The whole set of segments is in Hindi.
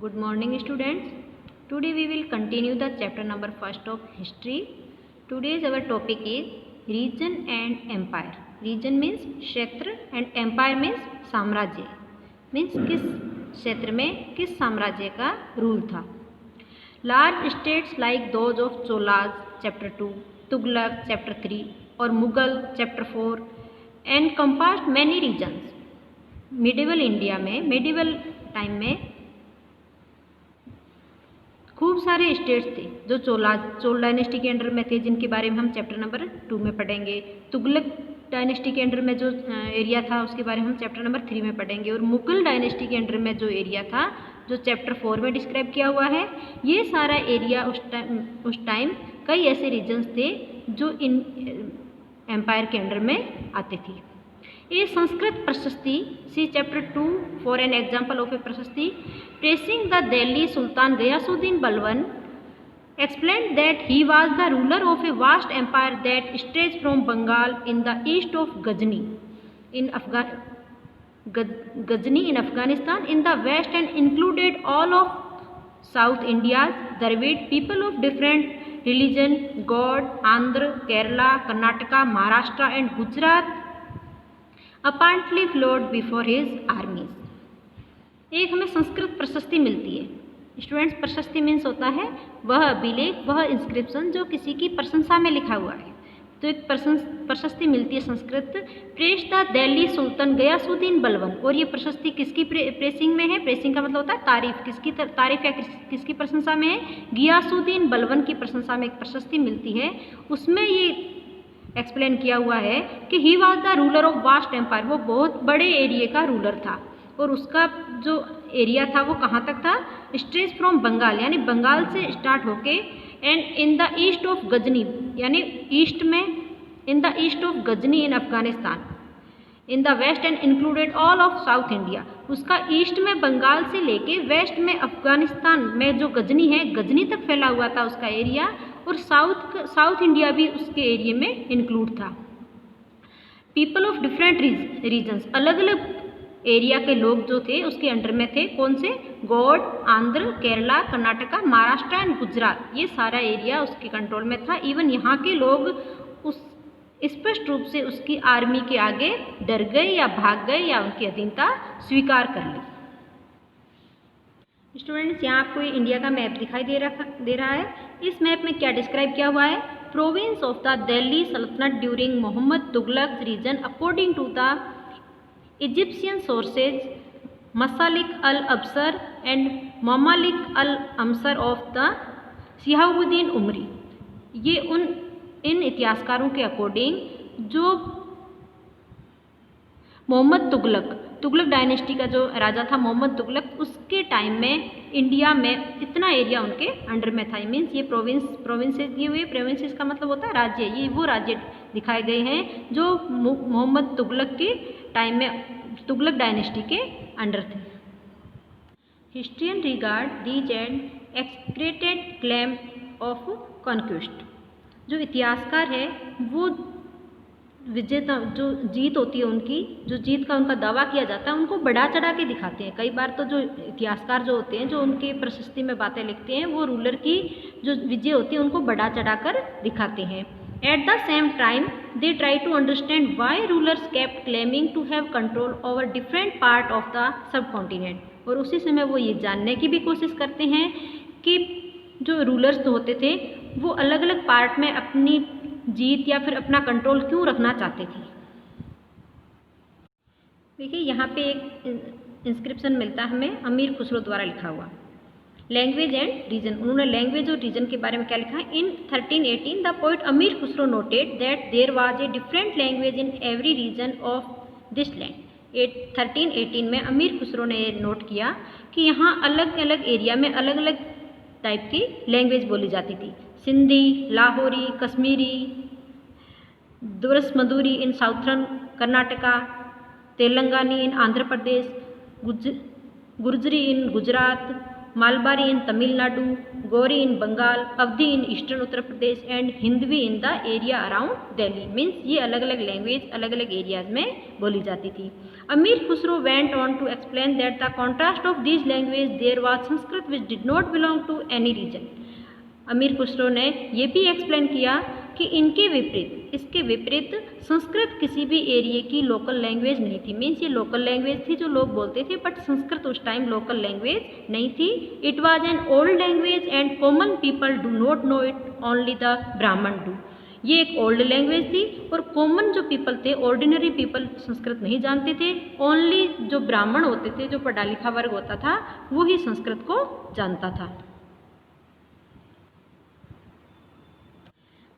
Good morning students. Today we will continue the chapter number 1 of history. Today's our topic is region and empire. Region means क्षेत्र and empire means साम्राज्य. Means किस क्षेत्र में किस साम्राज्य का रूल था. Large states like those of Cholas chapter 2, Tughlaq chapter 3 और Mughal chapter 4 encompassed many regions. Medieval India में medieval time में खूब सारे स्टेट्स थे जो चोल डायनेस्टी के अंडर में थे, जिनके बारे में हम चैप्टर नंबर 2 में पढ़ेंगे. तुगलक डायनेस्टी के अंडर में जो एरिया था उसके बारे में हम चैप्टर नंबर 3 में पढ़ेंगे. और मुगल डायनेस्टी के अंडर में जो एरिया था जो चैप्टर 4 में डिस्क्राइब किया हुआ है, ये सारा एरिया उस टाइम कई ऐसे रीजन्स थे जो इन एम्पायर के अंडर में आते थे. ये Sanskrit prashasti see chapter 2 for an example of a prashasti praising the Delhi Sultan Ghiyasuddin Balban explained that he was the ruler of a vast empire that stretched from Bengal in the east of Ghazni in Afghanistan in the west and included all of South India's Dravid people of different religion, God, Andhra, Kerala, Karnataka, Maharashtra and Gujarat apparently flowed before his armies. एक हमें संस्कृत प्रशस्ति मिलती है. स्टूडेंट्स, प्रशस्ति मीन्स होता है वह अभिलेख, वह इंस्क्रिप्शन जो किसी की प्रशंसा में लिखा हुआ है. तो एक प्रशस्ति मिलती है संस्कृत. प्रेस द दिल्ली सुल्तान गयासुद्दीन बलबन. और ये प्रशस्ति किसकी प्रेसिंग में है? प्रेसिंग का मतलब होता है तारीफ. किसकी तारीफ या किसकी प्रशंसा में है? गियासुद्दीन बलबन की प्रशंसा में एक प्रशस्ति मिलती है. उसमें ये एक्सप्लेन किया हुआ है कि he was the ruler of vast empire. वो बहुत बड़े एरिया का रूलर था और उसका जो एरिया था वो कहाँ तक था? स्ट्रेच फ्रॉम बंगाल, यानी बंगाल से स्टार्ट होके end in the east of Ghazni, यानी ईस्ट में, in the east of Ghazni in Afghanistan, in the west and included all of south India. उसका ईस्ट में बंगाल से लेके वेस्ट में अफगानिस्तान में जो गजनी है, गजनी तक फैला हुआ था उसका एरिया. और साउथ इंडिया भी उसके एरिया में इंक्लूड था. पीपल ऑफ डिफरेंट रीजन्स, अलग अलग एरिया के लोग जो थे उसके अंडर में थे. कौन से? गौड़, आंध्र, केरला, कर्नाटका, महाराष्ट्र एंड गुजरात. ये सारा एरिया उसके कंट्रोल में था. इवन यहाँ के लोग उस स्पष्ट रूप से उसकी आर्मी के आगे डर गए या भाग गए या उनकी अधीनता स्वीकार कर ली. स्टूडेंट्स, यहाँ आपको इंडिया का मैप दिखाई दे रहा है. इस मैप में क्या डिस्क्राइब किया हुआ है? Province of the Delhi Sultanate during Mohammad Tughlaq region according to the Egyptian sources Masalik al-Absar and Mamalik al-Amsar of the Shihabuddin Umri. ये इन इतिहासकारों के अकॉर्डिंग जो मोहम्मद तुगलक डायनेस्टी का जो राजा था मोहम्मद तुगलक, उसके टाइम में इंडिया में इतना एरिया उनके अंडर में था. मीन्स ये प्रोविंसेस दिए हुए. प्रोविंसेस का मतलब होता है राज्य. ये वो राज्य दिखाए गए हैं जो मोहम्मद तुगलक के टाइम में तुगलक डायनेस्टी के अंडर थे. Historian regard these and exaggerated claim of conquest. जो इतिहासकार है वो विजेता, जो जीत होती है उनकी, जो जीत का उनका दावा किया जाता है, उनको बढ़ा चढ़ा के दिखाते हैं. कई बार तो जो इतिहासकार जो होते हैं, जो उनकी प्रशस्ति में बातें लिखते हैं, वो रूलर की जो विजय होती है उनको बढ़ा चढ़ा कर दिखाते हैं. At the same time, they try to understand why rulers kept claiming to have control over different part of the subcontinent. और उसी समय वो ये जानने की भी कोशिश करते हैं कि जो रूलर्स तो होते थे वो अलग अलग पार्ट में अपनी जीत या फिर अपना कंट्रोल क्यों रखना चाहते थे. देखिए यहाँ पे एक इंस्क्रिप्शन मिलता है हमें अमीर खुसरो द्वारा लिखा हुआ. Language and region. उन्होंने लैंग्वेज और रीजन के बारे में क्या लिखा है? इन 1318 the poet Amir Khusro noted that there was a different language in every region of this land. 1318 में अमीर खुसरो ने नोट किया कि यहाँ अलग अलग एरिया में अलग अलग टाइप की लैंग्वेज बोली जाती थी. Sindhi, Lahori, Kashmiri, Dvarasamudri in southern Karnataka, Telangani in Andhra Pradesh, Gurjari in Gujarat, Malabari in Tamil Nadu, Gauri in Bengal, Awadhi in eastern Uttar Pradesh and Hindavi in the area around Delhi. Means ये अलग अलग लैंग्वेज अलग अलग एरियाज में बोली जाती थी। Amir Khusro went on to explain that the contrast of these language there was Sanskrit which did not belong to any region. Amir Khusro ने ये भी एक्सप्लेन किया कि इनके विपरीत इसके विपरीत संस्कृत किसी भी एरिया की लोकल लैंग्वेज नहीं थी। मीन्स ये लोकल लैंग्वेज थी जो लोग बोलते थे, बट संस्कृत उस टाइम लोकल लैंग्वेज नहीं थी। It was an old language and common people do not know it, only the ब्राह्मण डू। ये एक ओल्ड लैंग्वेज थी और कॉमन जो पीपल थे, ऑर्डिनरी पीपल संस्कृत नहीं जानते थे। ओनली जो ब्राह्मण होते थे, जो पढ़ा लिखा वर्ग होता था, वो ही संस्कृत को जानता था।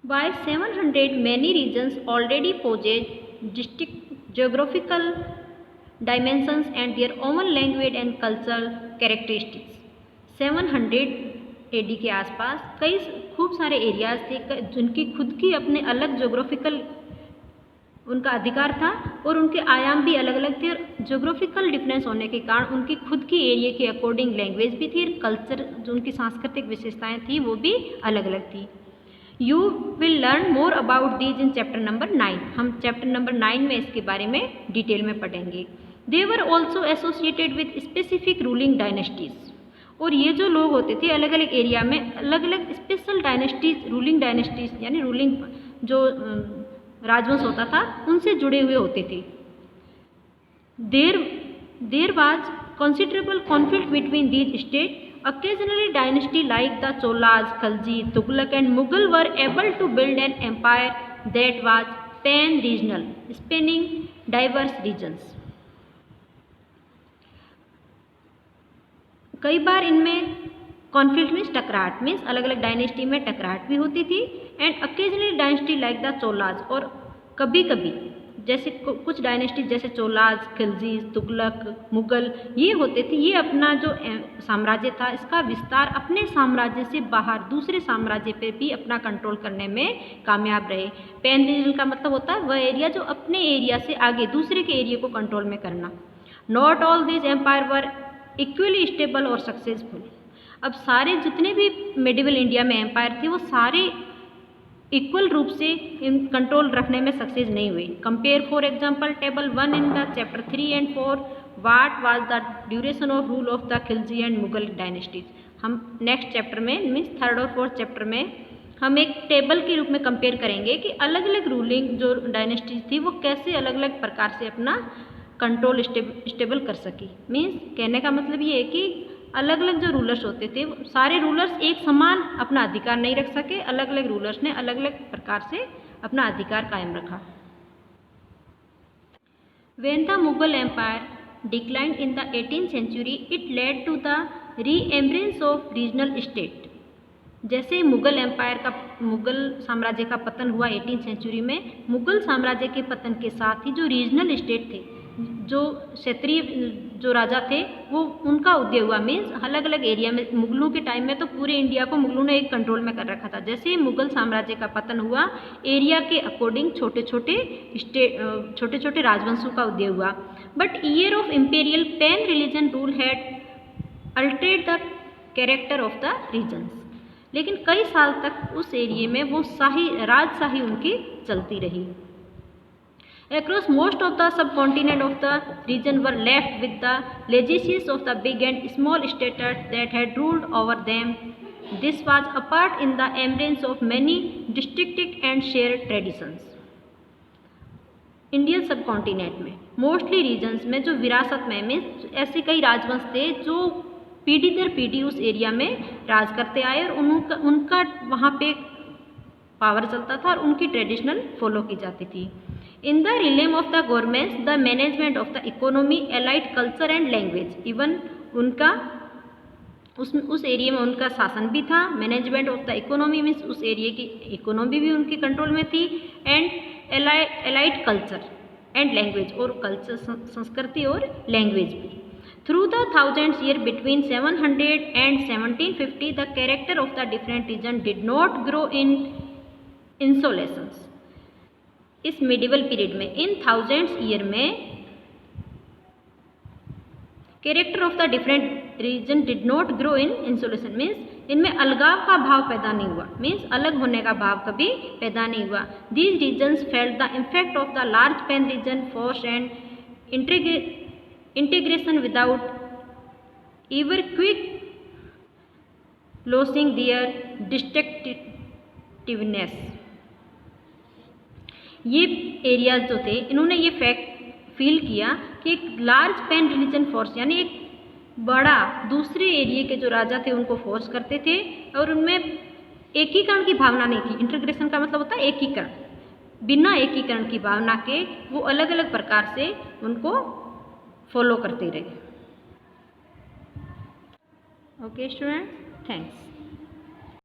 By 700, many regions already possessed distinct geographical dimensions and their own language and cultural characteristics. 700 AD के आसपास कई खूब सारे एरियाज थे जिनकी खुद की अपने अलग जोग्राफिकल उनका अधिकार था और उनके आयाम भी अलग अलग थे। और जोग्राफिकल डिफरेंस होने के कारण उनकी खुद की एरिया के अकॉर्डिंग लैंग्वेज भी थी और कल्चर जो उनकी सांस्कृतिक विशेषताएं थी वो भी अलग अलग थी। You will learn more about these in chapter number 9. हम chapter number 9 में इसके बारे में डिटेल में पढ़ेंगे। They were also associated with specific ruling dynasties. और ये जो लोग होते थे अलग अलग एरिया में अलग अलग स्पेशल डायनेस्टीज, रूलिंग डायनेस्टीज यानी रूलिंग जो राजवंश होता था उनसे जुड़े हुए होते थे। There was considerable conflict between these states. Occasionally, dynasty like the Cholas, Khalji, Tughlaq, and Mughal were able to build an empire that was pan-regional, spanning diverse regions. कई बार इनमें कॉन्फ्लिक्ट मीन्स टकराहट, मीन्स अलग अलग डायनेस्टी में टकराहट भी होती थी। And occasionally dynasty like the Cholas, और कभी कभी जैसे कुछ डायनेस्टी जैसे चोलाज, खिलजीज, तुगलक, मुगल ये होते थे, ये अपना जो साम्राज्य था इसका विस्तार अपने साम्राज्य से बाहर दूसरे साम्राज्य पे भी अपना कंट्रोल करने में कामयाब रहे। पैन रीजन का मतलब होता है वह एरिया जो अपने एरिया से आगे दूसरे के एरिया को कंट्रोल में करना। Not all this empire were equally stable और सक्सेसफुल। अब सारे जितने भी मेडिवल इंडिया में एम्पायर थे वो सारे इक्वल रूप से कंट्रोल रखने में सक्सेस नहीं हुए। Compare for example table 1 in the chapter 3 and 4 what was the duration of rule of the Khilji and Mughal dynasties. हम नेक्स्ट चैप्टर में मीन्स 3rd और 4th चैप्टर में हम एक टेबल के रूप में कंपेयर करेंगे कि अलग अलग रूलिंग जो डायनेस्टीज थी वो कैसे अलग अलग प्रकार से अपना कंट्रोल स्टेबल कर सकी। मीन्स कहने का मतलब ये है कि अलग अलग जो रूलर्स होते थे सारे रूलर्स एक समान अपना अधिकार नहीं रख सके, अलग अलग रूलर्स ने अलग अलग प्रकार से अपना अधिकार कायम रखा। When the Mughal Empire declined in the 18th century, it led to the re-emergence of regional state. जैसे मुगल साम्राज्य का पतन हुआ 18th सेंचुरी में, मुगल साम्राज्य के पतन के साथ ही जो रीजनल स्टेट थे, जो क्षेत्रीय जो राजा थे वो उनका उदय हुआ। मीन्स अलग अलग एरिया में, मुगलों के टाइम में तो पूरे इंडिया को मुगलों ने एक कंट्रोल में कर रखा था। जैसे ही मुगल साम्राज्य का पतन हुआ एरिया के अकॉर्डिंग छोटे छोटे राजवंशों का उदय हुआ। But year of imperial pan religion rule had altered the character of the regions. लेकिन कई साल तक उस एरिया में वो राजशाही उनकी चलती रही। Across most of the subcontinent of the region were left with the legacies of the big and small states that had ruled over them. This was apart in the emergence of many distinctive and shared traditions. Indian सब कॉन्टिनेंट में मोस्टली रीजन्स में जो विरासत में ऐसे कई राजवंश थे जो पीढ़ी दर पीढ़ी उस एरिया में राज करते आए और उनका वहाँ पे पावर चलता था और उनकी ट्रेडिशनल फॉलो की जाती थी। In the realm of the governments, the management of the economy, allied culture and language, even उनका उस एरिया में उनका शासन भी था। Management of the economy means उस एरिया की इकोनॉमी भी उनके कंट्रोल में थी। And allied culture and language, और कल्चर संस्कृति और लैंग्वेज भी। Through the thousands year between 700 and 1750 the character of the different region did not grow in isolations. इस मिडिवल पीरियड में इन थाउजेंड्स ईयर में character of the different region did not grow in isolation means इनमें अलगाव का भाव पैदा नहीं हुआ, मीन्स अलग होने का भाव कभी पैदा नहीं हुआ। These regions felt the impact of the large pan region force and integration without ever quick losing their distinctiveness। ये एरियाज जो थे इन्होंने ये फैक्ट फील किया कि एक लार्ज पैन रिलीजन फोर्स यानी एक बड़ा दूसरे एरिया के जो राजा थे उनको फोर्स करते थे और उनमें एकीकरण की भावना नहीं थी। इंटीग्रेशन का मतलब होता है एकीकरण, बिना एकीकरण की भावना के वो अलग अलग प्रकार से उनको फॉलो करते रहे। Okay students, thanks.